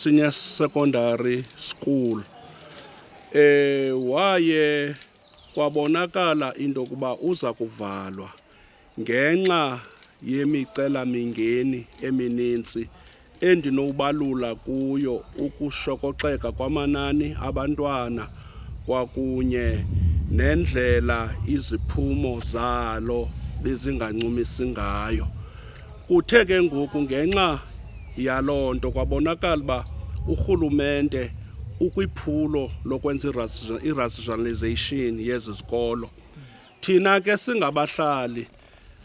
Senior Secondary School. Waye kwabonakala into kuba uza kuvalwa ngenxa yemicela mingeni eminintsi endinobalula kuyo ukushokoxeka kwamanani abantwana kwakunye nendlela iziphumo zalo bezingancumisi ngayo. Kuthe ke ngoku ngenxa yaloo nto kwabonakala uba urhulumente ukwiphulo lokwenza i-rationalization yezi zikolo. Thina ke singabahlali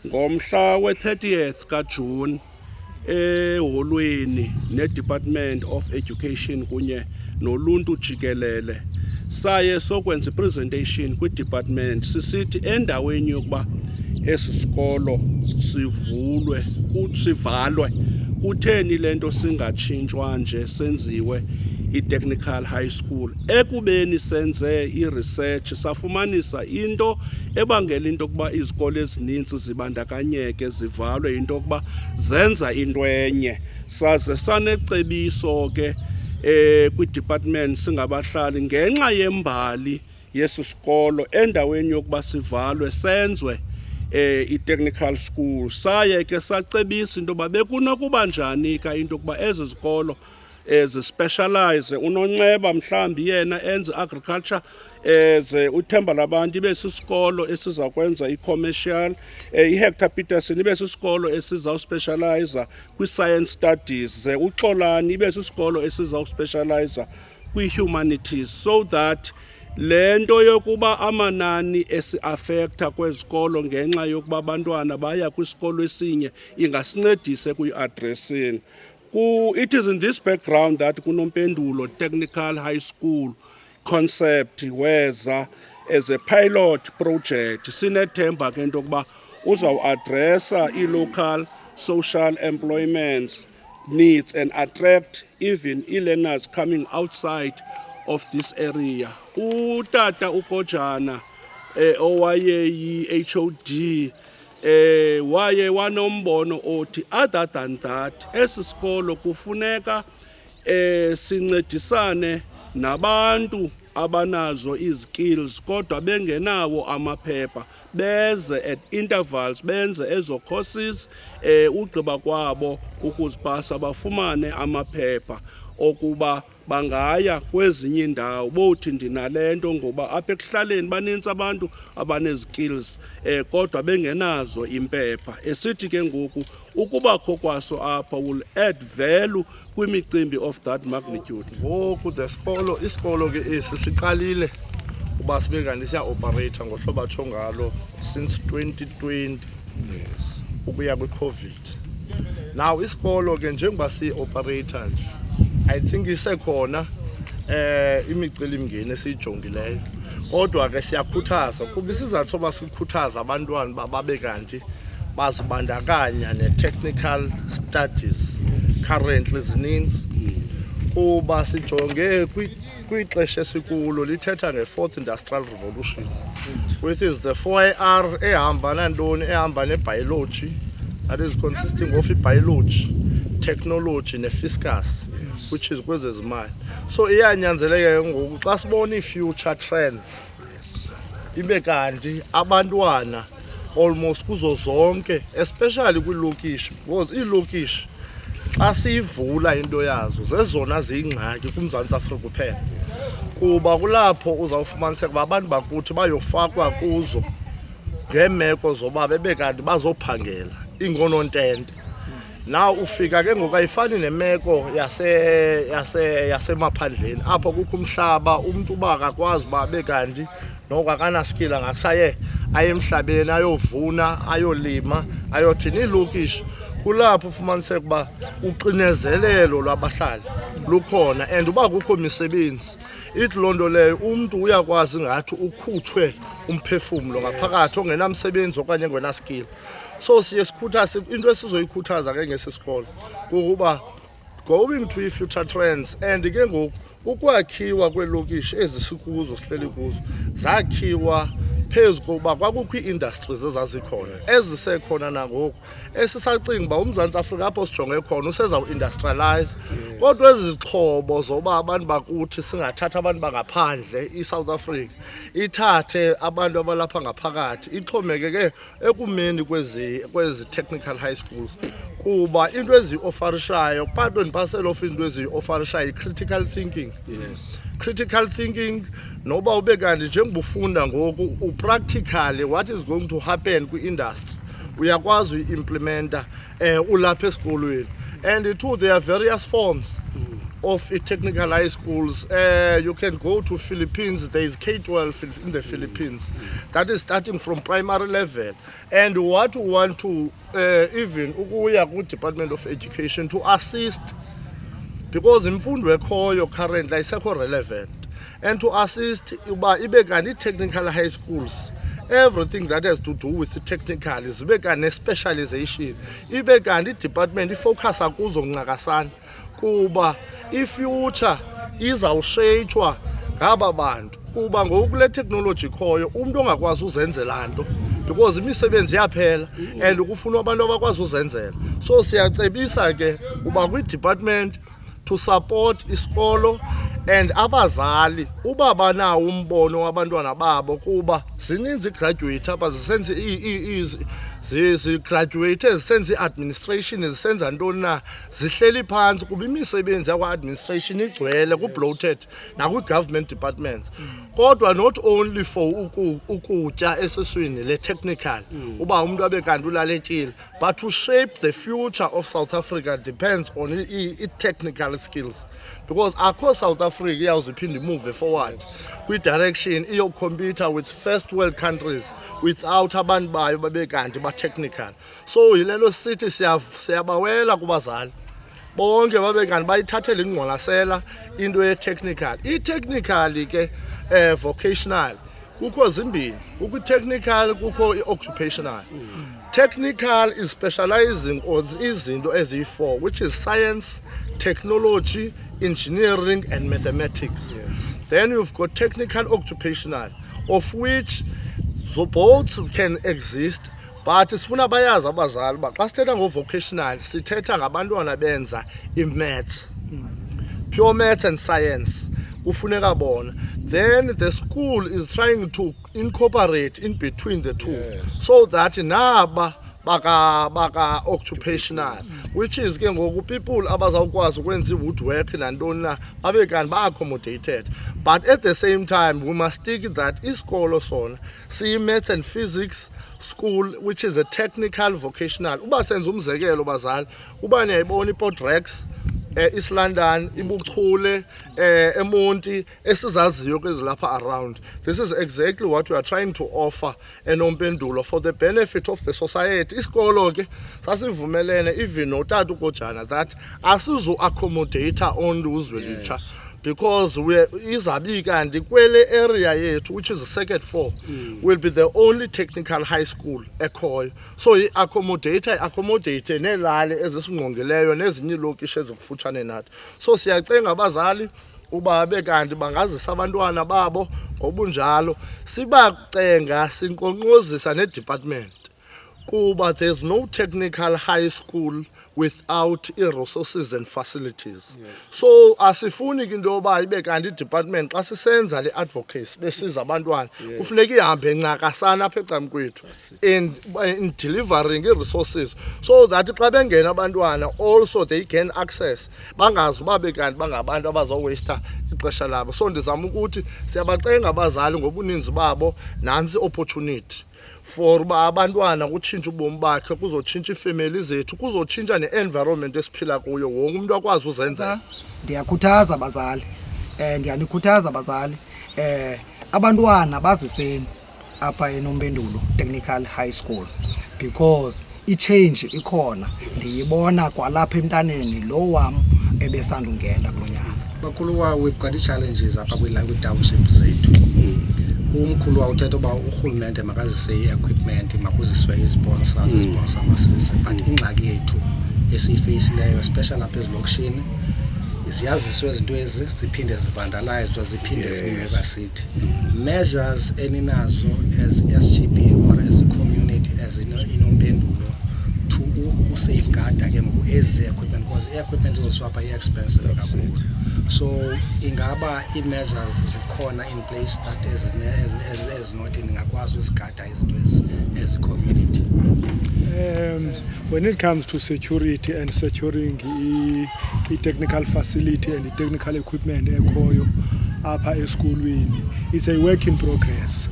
ngomhla we-30th kaJuni eholweni ne-Department of Education kunye noluntu jikelele saye sokwenza i-presentation kwi-department sisithi endaweni yokuba esi sikolo sivalwe kutheni le nto singatshintshwa nje senziwe i-technical high school. Ekubeni senze i-research safumanisa into ebangela into yokuba izikolo ezininzi zibandakanyeke zivalwe into yokuba zenza into enye. Saze sanecebiso ke kwi-department singabahlali ngenxa yembali yesi sikolo endaweni yokuba sivalwe senzwe i-technical school. Saye ke sacebisa into yoba bekunokuba njani ka into yokuba ezi zikolo zispecialize. uNonxeba mhlawumbi yena enze agriculture, ze uThemba Labantu ibe sisikolo esiza kwenza i-commercial, iHector Peterson ibe sisikolo esizawuspecialize kwi-science studies, ze uXolani ibe sisikolo esizawuspecialize kwi-humanities, so that le nto yokuba amanani esi-afektha kwezikolo ngenxa yokuba abantwana baya kwisikolo esinye ingasincedise kuyi-adressini. It is in this background that kuNompendulo Technical High School concept weza as a pilot project. Sinethemba ke into yokuba uzawuadressa i-local social employment needs and attract even e-learners coming outside of this area. Utata uKojana owayeyi-HOD waye wanombono othi other than that esi sikolo kufuneka sincedisane nabantu abanazo izikills kodwa bengenawo amaphepha, beze at intervals benze ezo courses, ugqiba kwabo ukuzipasa bafumane amaphepha okuba bangaya kwezinye indawo bothi ndinale nto ngoba apha ekuhlaleni banintsi abantu abanezikills kodwa bengenazo impepha. Esithi ke ngoku ukubakho kwaso apha will add value kwimicimbi of that magnitude. Ngoku isikolo ke esi siqalile uba sibe kanti siya-operate ngohlobo atsho ngalo since 2020 ukuya kwi-COVID. Now isikolo ke njengoba si-operator nje I think isekhona imicelimngeni esiyijongileyo, kodwa ke siyakhuthaza kuba isizathu soba sikhuthaza abantwana babe kanti bazibandakanya ne-technical studies currently zininzi kuba sijonge kwixesha esikulo lithetha nge-4th Industrial Revolution, which is the 4AR ehamba nantoni, ehamba ne-biology, that is consisting of i-biology, technology ne-fiscus, which is kwezezimali. So iyanyanzeleka ngoku xa sibona i-future trends ibe kanti abantwana almost kuzo zonke, especially kwiilokishi, because iilokishi xa siyivula into yazo zezona ziyingxaki kuMzantsi Afrika kuphela, kuba kulapho uzawufumaniseka uba abantu bakuthi bayofakwa kuzo ngeemeko zoba bebe kanti bazophangela ingonontente. Now ufika ke ngoku ayifani nemeko yasemaphandleni apho kukho umhlaba umntu uba akakwazi uba abe kanti noko akanaskill angasaye aye emhlabeni ayovuna ayolima ayothini. Iilokishi kulapho ufumaniseka uba uxinezelelo lwabahlali lukhona and uba kukho misebenzi ithi loo nto leyo umntu uyakwazi ngathi ukhutshwe umphefumlo ngaphakathi ongenamsebenzi okanye engenaskill. So siye sikhuthaze into esizoyikhuthaza ke ngesi sikolo kukuba going to i-future trends and ke ngoku ukwakhiwa kweelokishi ezi sikuzo sihleli kuzo zakhiwa phezu kokuba kwakukho ii-industries ezazikhona ezisekhona nangoku esisacinga uba uMzantsi Afrika apho sijonge khona usezawuindustrialize kodwa ezi zixhobo zoba abantu bakuthi singathatha abantu bangaphandle iSouth Africa ithathe abantu abalapha ngaphakathi ixhomekeke ekumeni kwezi technical high schools kuba into ezi-ofarishayo part and parcel of into ezi-ofarishayo i-critical thinking. Yes. Critical thinking noba ube kanti njengoba ufunda ngoku upractically what is going to happen kwi-industry uyakwazi uyi-implementa ulapha esikolweni. And two, there are various forms of technical high schools. You can go to Philippines, there is K-12 in the Philippines. That is starting from primary level. And what we want to even ukuya ku-Department of Education to assist, because imfundo ekhoyo currently isekho relevant, and to assist uba ibe kanti technical high schools everything that has to do with the technical zibe kanti specialization ibe kanti department ifocusa kuzo ncakasana kuba ifuture izawusheyitshwa ngaba bantu kuba ngoku le technology khoyo umuntu ongakwazi uzenzela nto because imisebenzi yaphela and ukufuna abantu abakwazi uzenzela. So siyacebisa ke uba kwi-department to support isikolo and abazali uba banawo umbono wabantwana babo kuba zininzi graduate apha zisenze zigraduate zisenze i-administration zisenza ntoni na zihleli phantsi kuba imisebenzi yakwa-administration igcwele ku-bloated nakwi-government departments kodwa not only for ukutya esiswini le technical uba umuntu abe kanti ulaletyile but to shape the future of South Africa depends on i-technical skills because akho South Africa iyawuziphinde move forward kwi-direction iyo-compete with first world countries without abantu bayo babe kanti ba-technical. So yile nto sithi siyabawela kubazali bonke babe kanti bayithathele ingqwalasela into ye-technical. I-technical ke vocational kukho zimbini, kukho i-technical kukho i-occupational. Technical is specializing on izinto eziyi-4 which is science, technology, engineering and mathematics. Yes. Then you've got technical occupational of which both can exist but sifuna bayazi abazali ba xa sithetha ngo-vocational sithetha ngabantwana benza i-maths, pure maths and science ufuneka bona. Then the school is trying to incorporate in between the two. Yes. So that naba baka occupational which is ke ngoku people abazawukwazi ukwenza i-woodwork nantoni na babe kanti ba-accommodated, but at the same time we must stick that isikolo sona siyi-maths and physics school which is a technical vocational. Uba senza umzekelo bazali uba niyayibona iPort Rex East London, iBuchule, eMonti esizaziyo kwezilapha around. This is exactly what we are trying to offer eNompendulo for the benefit of the society. Isikolo ke sasivumelene even notata uKojana that asizo accommodator only uzwelitsha because we izabi kanti kwele area yethu which is the second floor will be the only technical high school ekhoyo. So i-accommodate nelali ezisingqongileyo nezinye ilokishi ezikufutshane nathi. So siyacenga abazali uba bekanti bangazisa abantwana babo ngobunjalo sibacenga sinkonqozisa ne-department kuba there's no technical high school without resources and facilities. Yes. So asifuni into yoba ibe kanti i-department xa sisenza le advocacy besiza abantwana kufuneka ihambe ncakasana apha ecam kwethu in delivering i-resources so that xa bengena abantwana also they can access bangazi uba bekanti bangabantu abazawuwasta ixesha labo. So ndizama ukuthi siyabacenga abazali ngobuninzi babo nansi opportunity for uba abantwana kutshintsha ubomi bakhe kuzotshintsha iifemeli zethu kuzotshintsha ne-environment esiphila kuyo wonke umuntu akwazi uzenzela. Ndiyakhuthaza abazali ndiyanikhuthaza abazali abantwana baziseni apha eNompendulo Technical High School because i-change ikhona ndiyibona kwalapha emntaneni lo wam ebesandungena kulo nyaka. Bakhuluwa we've got challenges apha kwi-township zethu. Umkhulu wawuthetha uba urhulumente makazise i-equipment makuziswe i-sponsor masize but ingxaki yethu esiyifeyisileyo especially apha ezilokishini ziyaziswe izinto ezi ziphinde zivandalizwe ziphinde zibe sithi measures eninazo as SGB or as a community as inompendulo to safeguard ke ngoku ezi equipment because equipment uzoswapha expensive kakhulu so ingaba i-measures zikhona in place that as not ingakwazi uzigada izinto as a community. When it comes to security and securing the technical facility and the technical equipment ekhoyo apha esikolweni, it's a work in progress.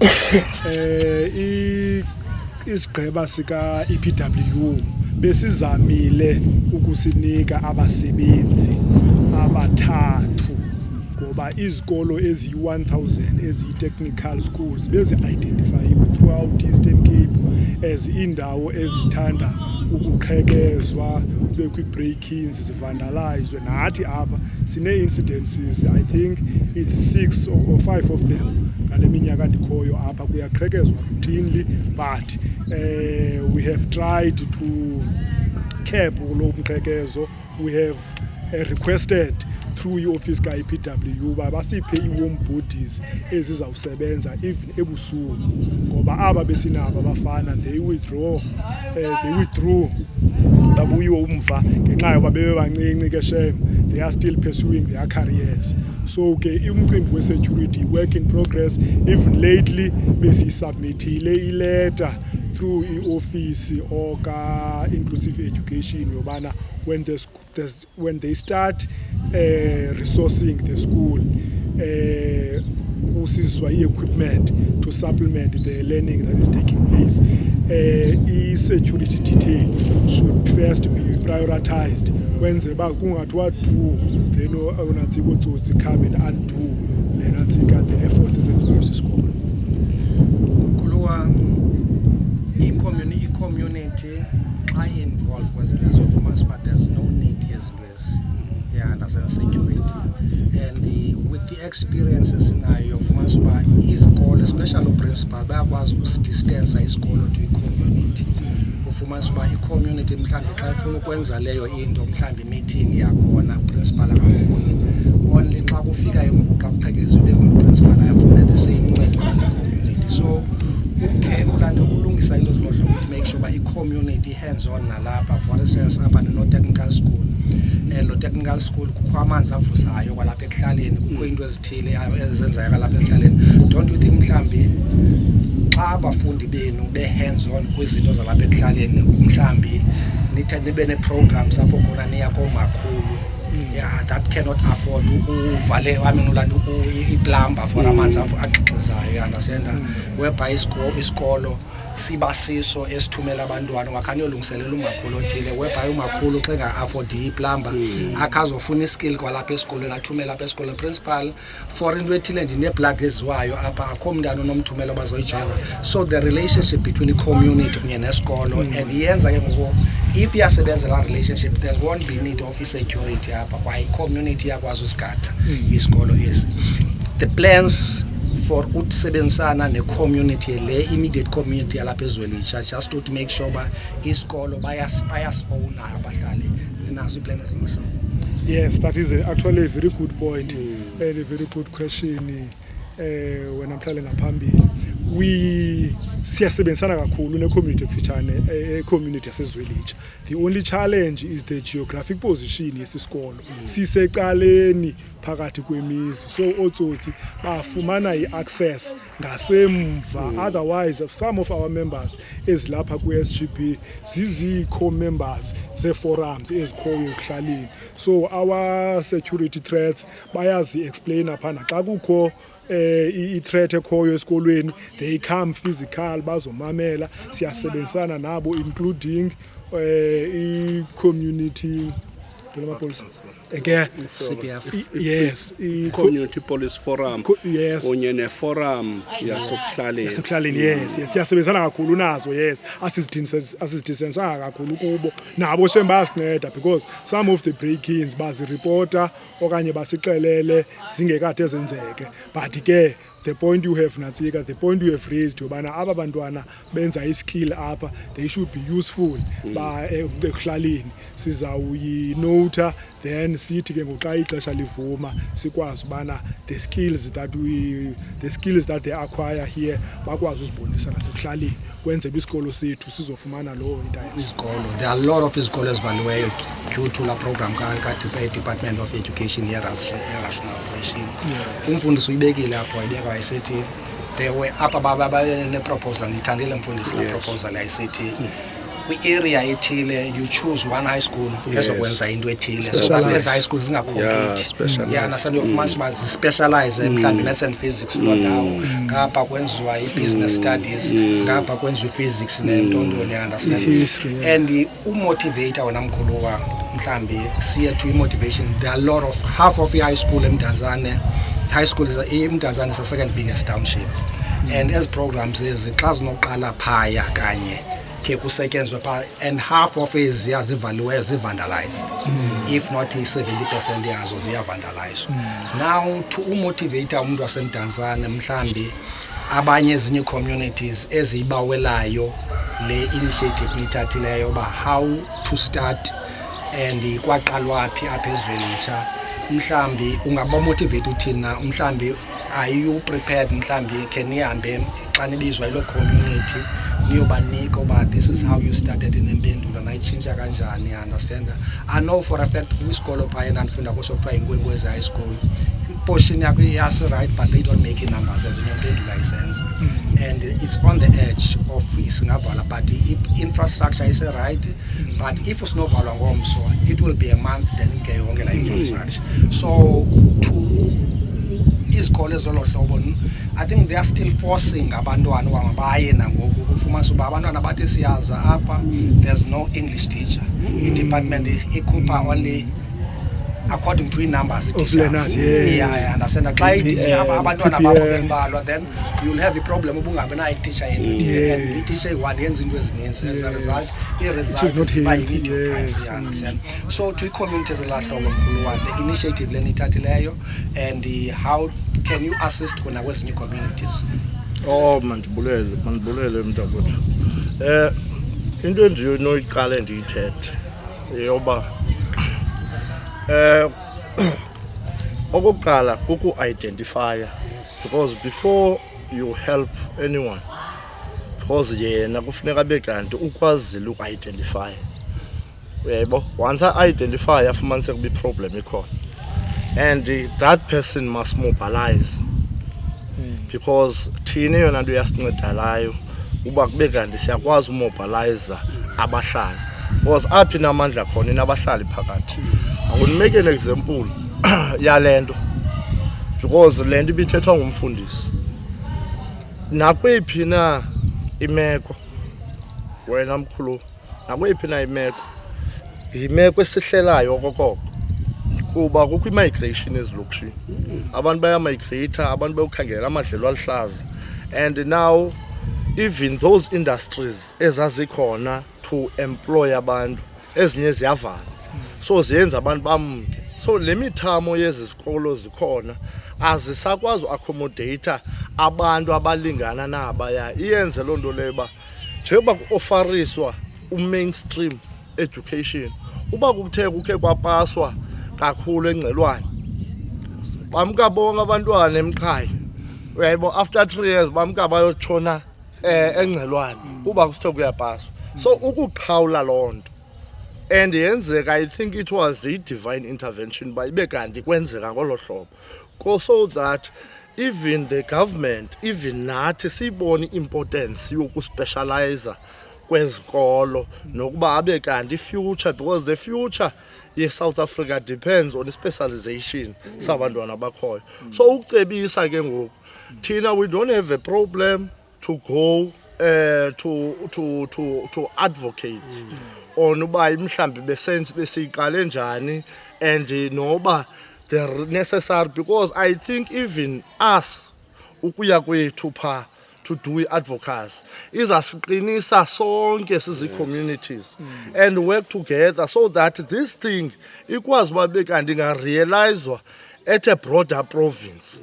Isigqeba sika EPWU besizamile ukusinika abasebenzi abathathu ngoba izikolo ezi-1000 ezi-technical schools bezi-identifyiwe throughout Eastern Cape as indawo ezithanda ukuqhekezwa kube kwi-break-ins zivandalizwe nathi apha sine-incidences I think it's 6 or 5 of them ngale minyaka ndikhoyo apha kuyaqhekezwa routinely but we have tried to cap lo mqhekezo. We have requested through i-office ka-EPWU basiphe i-warm bodies ezizawusebenza even ebusuku ngoba aba besinabo abafana they withdrew babuyiwe umva ngenxa yoba bebebancinci ke shame they are still pursuing their careers. So ke umcimbi we-security work in progress. Even lately besisubmithile ileta through i-office oka inclusive education yobana when they start resourcing the school usizwa i-equipment to supplement the learning that is taking place, i-security detail should first be prioritized wenze ba kungathiwa do then unathi kotsotsi come and undo lenathika the effort ezenziwa esisikolo. Kuluwa i-community xa involved kwezinto ezofumana but there's no need yezinto ezi and security and with the experiences sinayo ufumana uba izikolo especially principal bayakwazi usidistance isikolo to i-community. Ufumana uba i-community mhlawumbi xa ifuna ukwenza leyo into mhlawumbi meeting yakhona principal akafuni only xa kufika xa kuqhekezwe principal ayafuna the same ncedo community. So okay ulande ukulungisa into zinohlobo ukuthi make sure ba i-community hands on nalapha for instance apha no technical school lo technical school kukho amanzi avuzayo kwalapha ekuhlaleni kukho into ezithile ezenzayo kwalapha ekuhlaleni. Don't you think mhlambi xa abafundi benu be hands on kwizinto zalapha ekuhlaleni mhlambi nibe ne-programs apho khona niya komakhulu that cannot afford uvale ulanda iplumber for amanzi axixizayo, you understand, whereby isikolo sibasiso esithumela abantwana ngakhanyolungiselela umakhulu othile whereby umakhulu xa enga-afford iplumber akazofuna iskill kwalapha esikolweni athumela apha esikolweni principal for into ethile ndine-plug eziwayo apha akho mntana onomthumela bazoyijonga. So the relationship between i-community kunye nesikolo and yenza ke ngoku if iyasebenza la relationship there won't be need of security apha kwa i-community yakwazi usigada isikolo esi. The plans for ukusebenzisana ne-community le immediate community yalapha eZwelitsha just to make sure ba isikolo bayas-owna abahlali nazo i-plan ezimhlobo. Yes, that is actually a very good point and a very good question. Wena mhlale ngaphambili siyasebenzisana kakhulu ne-community ekufitshane e-community yaseZwelitsha. The only challenge is the geographic position yesisikolo sisecaleni phakathi kwemizi, so otsotsi bafumana i-access ngasemva. Otherwise some of our members ezilapha kwi-SGB zizi-co-members ze-forums ezikhoyo ekuhlaleni, so our security threats bayazi-explaina phana xa kukho i-threat ekhoyo esikolweni they come physical bazomamela, siyasebenzisana nabo including i-community again CPF. Yes, community police forum yes, kunye ne-forum yasekuhlaleni. yes siyasebenzisana kakhulu nazo. Yes, asizidistansanga kakhulu kubo nabo shem bayasinceda because some of the break-ins bazireporta okanye basixelele zingekade zenzeke, but ke the point you have Natsika, the point you have raised yobana aba bantwana benza iskill apha, they should be useful ba ekuhlaleni. Sizawuyinota then sithi ke ngoxa ixesha livuma sikwazi ubana the skills that they acquire here bakwazi uzibonisa nasekuhlaleni kwenzela isikolo sethu sizofumana lo entire Isikolo, there are a lot of izikolo ezivaliweyo due to la program Department of Education rationalization. Umfundisi uyibekile apho wayibeka ayisithi they were apha baba ne proposal ithandile umfundisi la proposal ayisithi kwi-area ethile you choose one high school ezokwenza into ethile so that lezi high schools zingacompete nasandiyofumana uba zispecialize mhlawumbi let's and physics kuloo ndawo ngapha kwenziwa i-business studies ngapha kwenziwa i-physics nentontoni understand and umotivate wona mkhuluwa mhlawumbi siye to i-motivation there are a lot of half of i-high school eMdantsane high school eMdantsane is the second biggest township and as programs ezi xa zinoqala phaya kanye ke kusetyenzwe pha and half of eziya zivaliweyo zivandalized if not 70% yazo ziyavandalized now to umotivate umuntu waseMdantsane mhlambi abanye ezinye communities ezibawelayo le initiative nithathileyo ba how to start and kwaqalwa phi apha ezweni mhlambi ungaba motivate uthina mhlambi are you prepared mhlambi can nihambe xa nibizwa ilo community niyobanika uba this is how you started in Impendulo nayitshintsha kanjani understand I know for a fact kwisikolo phaya endandifunda kuso kuthiwa yiNkwenkwezi High School portion yakho iyase right but they don't make numbers as in Impendulo ayisenza and it's on the edge of singavala but infrastructure is right but if usinovalwa ngomso it will be a month then ke yonke la infrastructure so to izikole zolohlobo I think they are still forcing abantwana uba baye nangoku kufumanisa uba abantwana bathi siyaza apha there's no English teacher i-department ikhupha only according to numbers teachers yeah understand xa ithi abantwana bakho bembalwa then you'll have a problem ubungabe na i-teacher and i-teacher iwani yenza into ezininzi as a result i-result by medium price understand so to i-communities elahlobo mkhuluwa the initiative leni ithathileyo and how can you assist kona kwezinye communities mandibulele mntakwethu into endinoyiqala ndiyithethe yoba okokuqala kuku-identifya because before you help anyone because yena kufuneka abe kanti ukwazile uku-identifya uyayibona once a-identify afumaniseka uba i-problem ikhona and that person must mobilize because thina eyona nto yasincedalayo uba kube kanti siyakwazi umobilize abahlali because aphi namandla khona inabahlali phakathi make an example yale nto because le nto ibithethwa ngumfundisi nakweyiphi na imeko wena mkhulu nakweyiphi na imeko esihlelayo okokoko kuba kukho i-migration ezilokishini abantu bayamigrata abantu bayokhangela amadlelo aluhlaza and now even those industries ezazikhona to employ abantu ezinye ziyavala so ziyenza abantu bamke so le mithamo yezi zikolo zikhona azisakwazi uaccommodate abantu abalingana nabaya iyenze loo nto leyo ba njengoba ku-ofariswa u-mainstream education uba kukhe kwapaswa kakhulu engcelwane bamka bonke abantwana emqhayi uyayibo after 3 years bamka bayotshona engcelwane kuba kusithiwa kuyapaswa so ukuqhawula loo nto and yenzeka I think it was a divine intervention by ibe kanti kwenzeka ngolo hlobo so that even the government even nathi siyibone importance yokuspecialize kwezikolo nokuba abe kanti future because the future ye-South Africa depends on the specialization sabantwana bakhoyo so ukucebisa ke ngoku thina we don't have a problem to go to advocate on uba mhlambi besiyiqale njani and noba the necessary because I think even us ukuya kwethu pha to do advocacy izasiqinisa sonke sizi-communities and work together so that this thing ikwazi uba bekanti ingarealizwa at a broader province.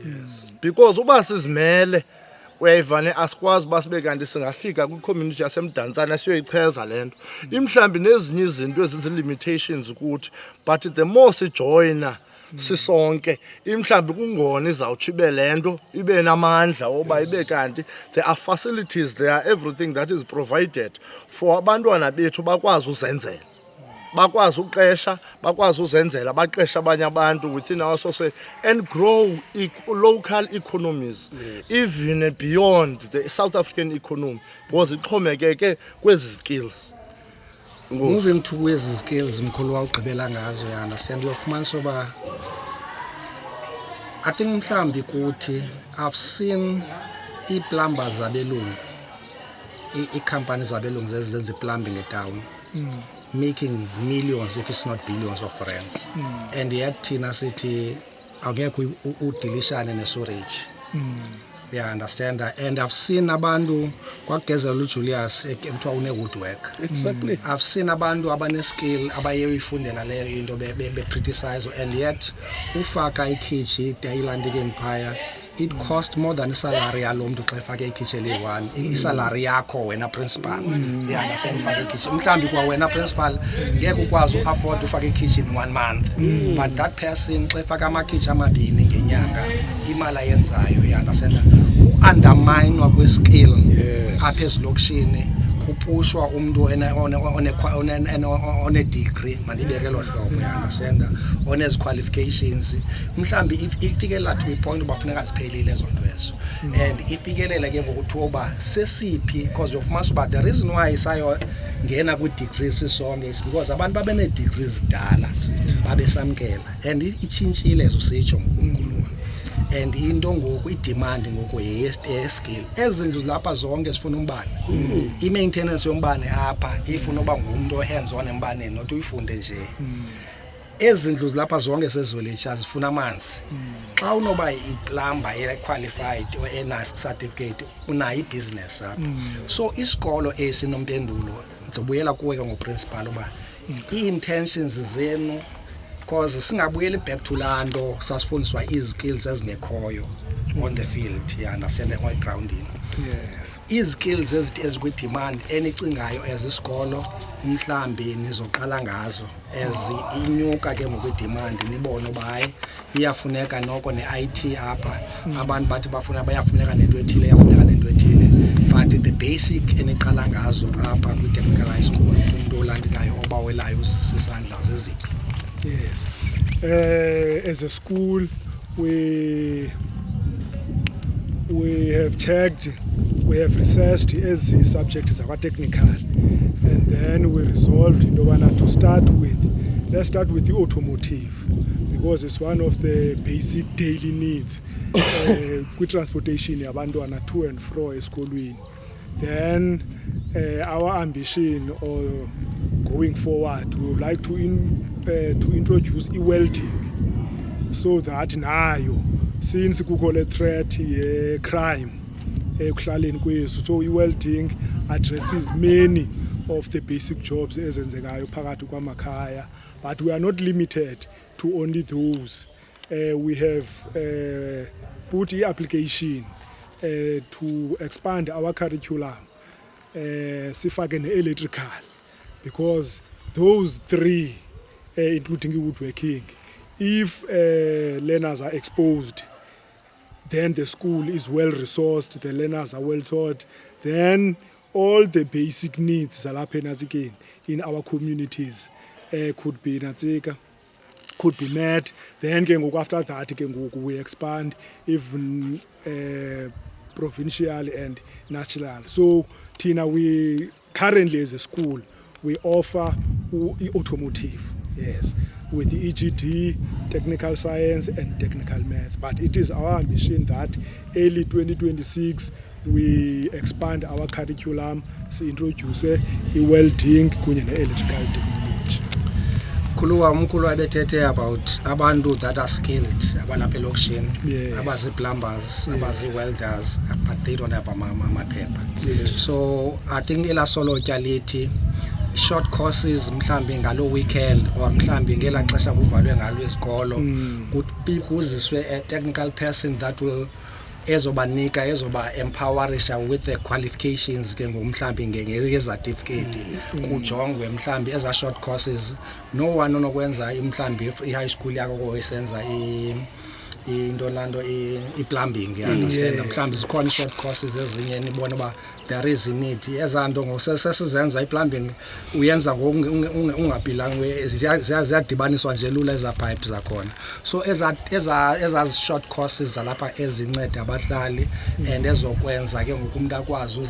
Because uba sizimele uyayivane asikwazi uba sibe kanti singafika kwi-community yasemdantsane siyoyicheza le nto imhlawumbi nezinye izinto ezizi-limitations kuthi but the more sijoyina sisonke imhlawumbi kungona izawutsho ibe le nto ibe namandla oba ibe kanti there are facilities, there are everything that is provided for abantwana bethu bakwazi uzenzela, bakwazi uqesha, bakwazi uzenzela, baqesha abanye abantu within our society and grow local economies, even beyond the South African economy, because ixhomekeke kwezi skills. Moving to these skills mkhulu wawugqibela ngazo ya understand uyofumanisa uba I think mhlambi kuthi I've seen i-plumbers zabelungu, i-companies zabelungu zezenza i-plumbing etown making millions if it's not billions of rands and yet thina sithi awungekho udilishane ne-storage. Yeah, understand that. And I've seen abantu kwagezela uJulius ekuthiwa une-woodwork. Exactly. I've seen abantu abane-skill abayeyifundela leyo into be-criticize and yet ufaka ikhichi eyilandikeni phaya it cost more than isalary yalo mntu xa efake ikhichi eli-1 isalary yakho wena principal. Yeah, understand ufake ikhichi mhlawumbi kwa wena principal ngeke ukwazi uafford ufake ikhichi in 1 month but that person xa efaka amakhichi amabini ngenyanga imali ayenzayo. Yeah, understand u-undermine kwe-skill apha ezilokishini kupushwa umuntu one-degree mandibeke lo hlobo. Ya understand onezi-qualifications mhlawumbi ifikelela to ipoint uba funeka ziphelile ezo nto ezo and ifikelele ke ngokuthiwa uba sesiphi because uyofumanisa uba the reason why isayongena kwi-degrees sisonke is because abantu babenee-degrees kudala babesamkela and itshintshile ezo sitsho ngokumkhulu and into ngoku i-demand ngoku ye-skill ezindlu lapha zonke zifuna umbane i-maintenance yombane apha ifuna uba ngumntu o-hands on embaneni not uyifunde nje ezindlu zilapha zonke sezolitsha zifuna amanzi xa unoba iplumber e-qualified or ena-certificate unayo ibhizinesi apha so isikolo esinompendulo ndizobuyela kuwe ke ngoprincipal uba ii-intentions zenu because singabuyeli back to laa nto sasifundiswa izikills ezingekhoyo on the field nasegroundini. Izikills ezikwi-demand enicingayo ezisikolo mhlambi nizoqala ngazo inyuka ke ngokwe-demand nibone uba hayi iyafuneka noko ne-IT apha abantu bathi bayafuneka nento ethile iyafuneka nento ethile but the basic eniqala ngazo apha kwi-technical high school umntu olandelayo obawelayo uzisisandla zeziphi? Yes. As a school, we have checked, we have researched as the subject is our technical, and then we resolved to start with. Let's start with the automotive because it's one of the basic daily needs. With transportation, abantwana to and fro esikolweni. Then our ambition or going forward, we would like to introduce e-welding so that nayo since kukho le threat crime ekuhlaleni kwethu so e-welding addresses many of the basic jobs ezenzekayo phakathi kwamakhaya but we are not limited to only those. We have put i-application to expand our curriculum sifake ne-electrical because those three including woodworking, if learners are exposed, then the school is well resourced, the learners are well taught, then all the basic needs in our communities could be met. Then after that we expand even provincial and national. So Tina, we currently as a school we offer automotive, yes, with the EGD, technical science and technical maths. But it is our ambition that early 2026 we expand our curriculum, introduce e-welding kunye ne-electrical technology. Mkhulu abethethe about abantu that are skilled abalapha elokishini abazi-plumbers abazi-welders but they don't have amaphepha. So I think elasolotya lithi short courses mhlambi ngalo weekend or mhlambi ngela xesha kuvalwe ngalo izikolo kuziswe a technical person that will ezobanika ezoba empowerisha with the qualifications ke ngomhlambi ngecertificate kujongwe mhlambi eza short courses no one onokwenza mhlambi i-high school yakho koyisenza into lando i-plumbing understand mhlambi zikhona short courses ezinye nibona ba there is a need ezanto ngosesizenza i-plumbing uyenza ungapilanga ziyadibaniswa nje lula eza pipes zakhona so eza short courses zalapha ezinceda abahlali and ezokwenza ke ngokumuntu akwazi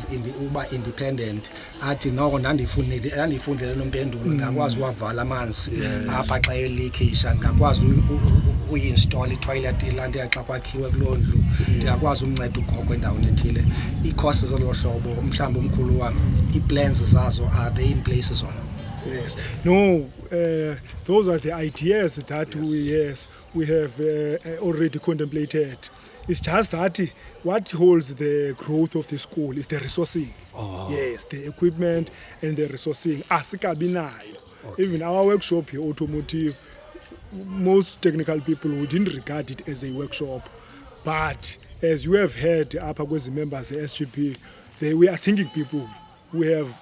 uba independent athi noko ndandifundele nompendulo ndakwazi uwavala amanzi apha xa elikhisha ngakwazi uinstall i-toilet ilandi xa kwakhiwe kulondlu ndiyakwazi umnceda ugogo endaweni ethile i-courses olohlobo mhlawumbe umkhulu wami i-plans zazo are they in places on? Yes. No, those are the ideas that we have already contemplated. It's just that what holds the growth of the school is the resourcing. Yes, the equipment and the resourcing. Asikabinayo. Even our workshop here, automotive, most technical people wouldn't regard it as a workshop. But as you have heard, upper members of SGP, we are thinking people. We have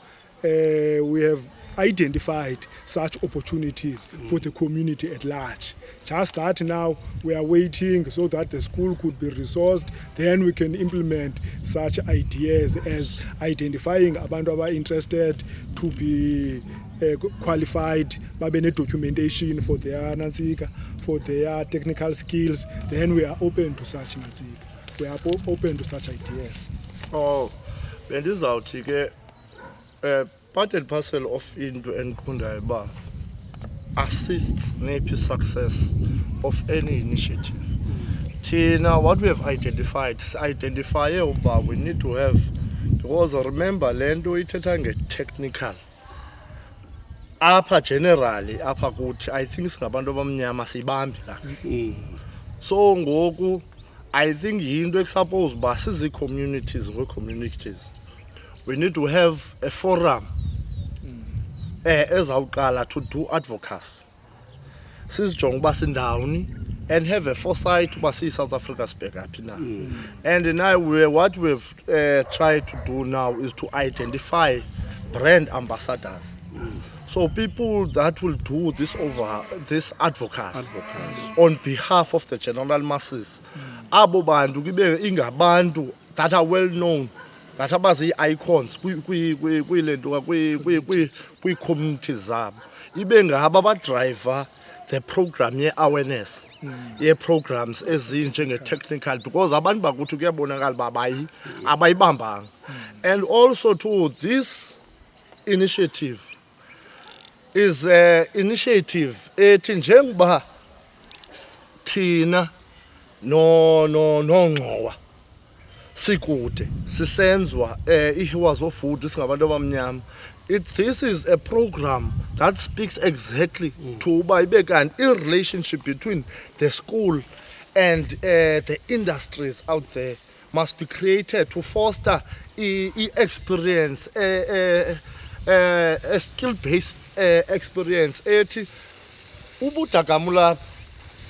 identified such opportunities for the community at large. Just that now we are waiting so that the school could be resourced, then we can implement such ideas as identifying abantu aba interested to be qualified, babe documentation for their nansika, for their technical skills. Then we are open to such nansika. We are open to such ideas. Oh, bendizawuthi ke part and parcel of into endiqondayo uba assists maybe success of any initiative. Thina what we have identified uba we need to have, because remember le nto ithetha nge-technical apha generally apha kuthi I think singabantu abamnyama siyibambi la. So ngoku I think yinto ekusuppose uba sizi-communities ngee-communities we need to have a forum ezawuqala to do advocacy sizijonge uba sindawuni and have a foresight uba siyi-South Africa sibheka phi na. And now what we've tried to do now is to identify brand ambassadors. So people that will do this advocacy on behalf of the general masses. Abo bantu kibe ingabantu that are well known, that abazi icons kwi-communities zabo. Ibe ngaba ba-driver the program ye-awareness ye-programs ezinje nge-technical, because abantu bakuthi kuyabonakala uba abayibambanga. And also too, this initiative is an initiative ethi njengoba thina no sikude sisenzwa iHeroes of Food singabantu abamnyama. This is a program that speaks exactly to uba ibe kanti i-relationship between the school and the industries out there must be created to foster experience, a skill-based experience. Ethi ubudakamula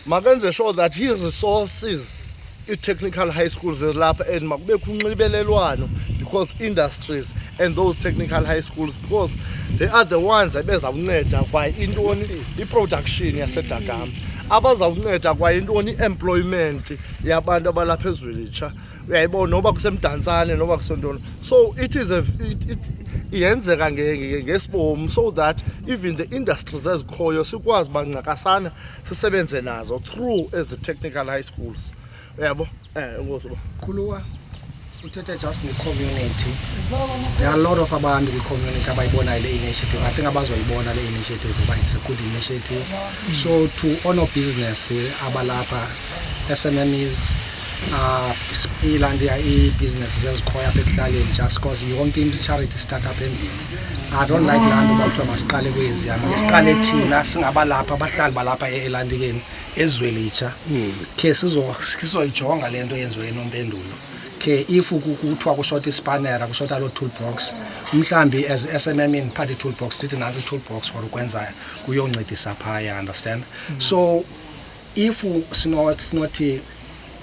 makenze sure that he resources i-technical high schools ezilapha and makube kunxibelelwano because industries and those technical high schools, because they are the ones abezawunceda kwa intoni i-production yaseDagama, abazawunceda kwa intoni i-employment yabantu abalapha eZwelitsha, uyayibona noba kusemdantsane noba kusentoni. So it is iyenzeka ngesibom so that even the industries ezikhoyo sikwazi bancakasana sisebenze nazo through as the technical high schools. Yabo Khuluwa uthethe just ne-community. There are a lot of abantu kwi-community abayibona le initiative. I think abazoyibona le initiative but it's a good initiative. So to honor business abalapha SMMEs ilandia i-businesses ezikhoya apha ekuhlaleni just because yonke into i-charity start up endlini. I don't like land uba kuthiwa masiqale kweziyama ngesiqale thina singabalapha abahlali balapha elandikeni eZwelitsha khe sizoyijonga le nto yenziwe eNompendulo ke if kuthiwa kushota ispanera kushota lo toolbox mhlambi as SMM ngiphathe toolbox sithi nasi toolbox for ukwenza kuyoncedisa phaya, understand. So if sinothi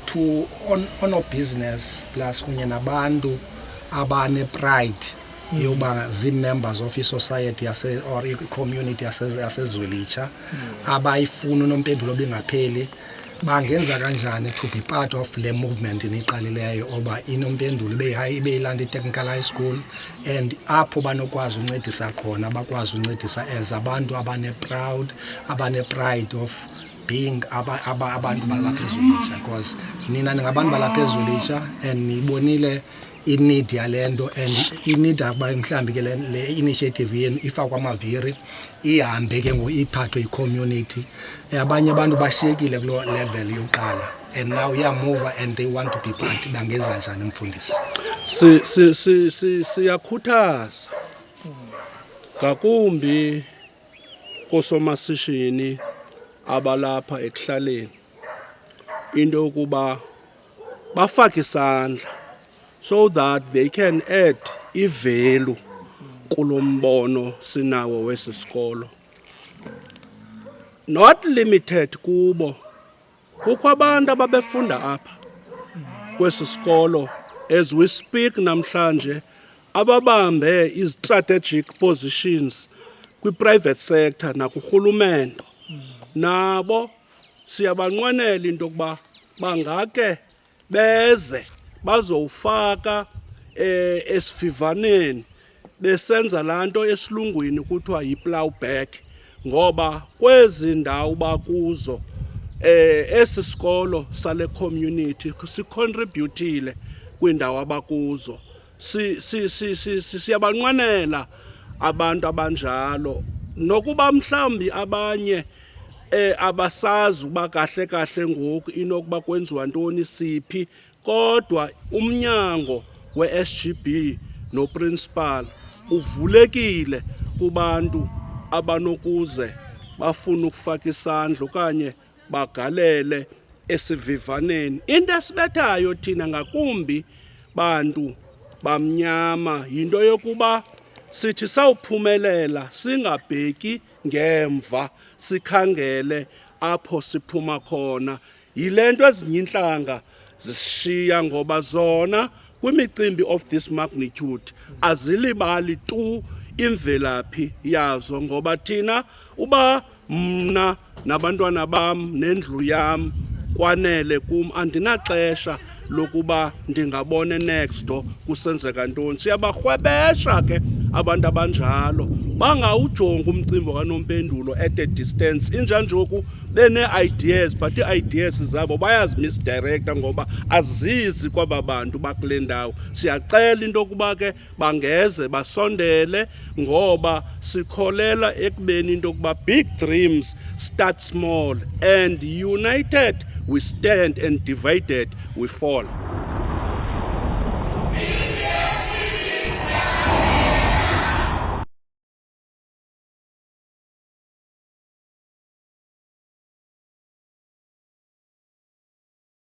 to on business plus kunye nabantu abane pride yoba zi-members of i-society or i-community yasezwelitsha abayifuna unompendulo obingapheli, bangenza kanjani to be part of le movement niqalileyo oba inompendulo ibeyilanda i-technical high school, and apho banokwazi uncedisa khona bakwazi uncedisa as abantu abane-pride of being abantu balapha ezwelitsha, because nina ningabantu balapha ezwelitsha and niyibonile i-need yalento and i-need mhlambi ke le initiative yenu ifakwa amaviri ihambe ke iphathwe i-community. Abanye abantu bashiyekile kulo level yokuqala and now move and they want to be part. Bangeza njani mfundisi? Siyakhuthaza ngakumbi kosomasishini abalapha ekuhlaleni into yokuba bafake isandla so that they can add i-value kulombono sinawo wesisikolo. Not limited kubo, kukho abantu ababefunda apha kwesi sikolo as we speak namhlanje ababambe i-strategic positions kwi-private sector nakurhulumente. Nabo siyabanqwenela into yokuba bangake beze bazowufaka esivivaneni besenza laa nto esilungwini kuthiwa yi-plowback, ngoba kwezi ndawo bakuzo esi sikolo sale community sicontributile kwiindawo abakuzo. Siyabanqwenela abantu abanjalo, nokuba mhlawumbi abanye abasazi uba kahle kahle ngoku inokuba kwenziwa ntoni siphi, kodwa umnyango we-SGB noprincipal uvulekile kubantu abanokuze bafuna ukufaka isandla okanye bagalele esivivaneni. Into esibethayo thina ngakumbi bantu bamnyama yinto yokuba sithi sawuphumelela singabheki ngemva, sikhangele apho siphuma khona. Yile nto ezinye intlanga zisishiya, ngoba zona kwimicimbi of this magnitude azilibali tu imvelaphi yazo, ngoba thina uba mna nabantwana bam nendlu yam kwanele kum, andinaxesha lokuba ndingabone next door kusenzeka ntoni. Siyabarhwebesha ke abantu abanjalo bangawujonga umcimbi kaNompendulo at a distance injanjoku bene-ideas, but ii-ideas zabo bayazimisdirecta ngoba azizi kwaba bantu bakule ndawo. Siyacela into yokuba ke bangeze basondele, ngoba sikholela ekubeni into yokuba big dreams start small and united we stand and divided we fall.